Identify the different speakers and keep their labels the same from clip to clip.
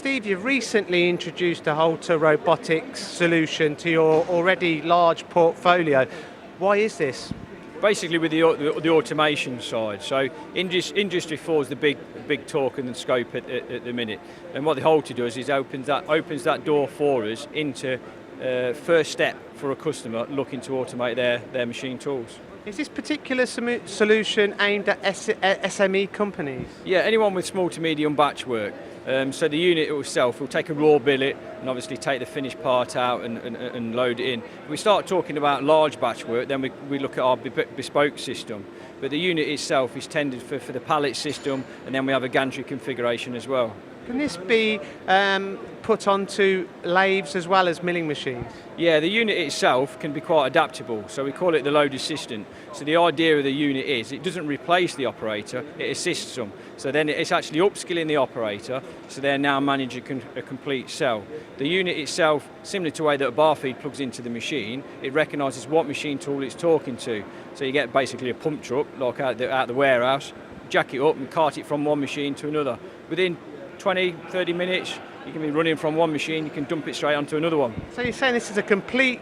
Speaker 1: Steve, you've recently introduced a Halter Robotics solution to your already large portfolio. Why is this?
Speaker 2: Basically with the automation side. So Industry 4 is the big talk and scope at the minute. And what the Halter does is opens that door for us into first step for a customer looking to automate their machine tools.
Speaker 1: Is this particular solution aimed at SME companies?
Speaker 2: Yeah, anyone with small to medium batch work. So the unit itself will take a raw billet and obviously take the finished part out and load it in. If we start talking about large batch work, then we look at our bespoke system. But the unit itself is tended for the pallet system, and then we have a gantry configuration as well.
Speaker 1: Can this be put onto lathes as well as milling machines?
Speaker 2: Yeah, the unit itself can be quite adaptable, so we call it the load assistant. So the idea of the unit is it doesn't replace the operator, it assists them. So then it's actually upskilling the operator, so they're now managing a complete cell. The unit itself, similar to the way that a bar feed plugs into the machine, it recognises what machine tool it's talking to. So you get basically a pump truck, like out the warehouse, jack it up and cart it from one machine to another. Within 20, 30 minutes, you can be running from one machine, you can dump it straight onto another one.
Speaker 1: So you're saying this is a complete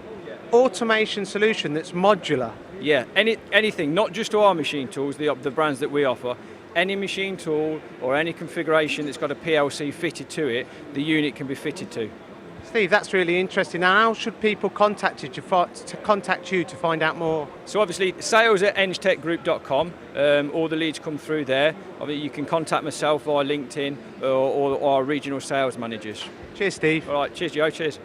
Speaker 1: automation solution that's modular?
Speaker 2: Yeah, anything, not just to our machine tools, the brands that we offer, any machine tool or any configuration that's got a PLC fitted to it, the unit can be fitted to.
Speaker 1: Steve, that's really interesting. Now, how should people contact you to find out more?
Speaker 2: So obviously, sales@engtechgroup.com, all the leads come through there. Obviously, you can contact myself via LinkedIn or our regional sales managers.
Speaker 1: Cheers, Steve.
Speaker 2: All right, cheers, Joe, cheers.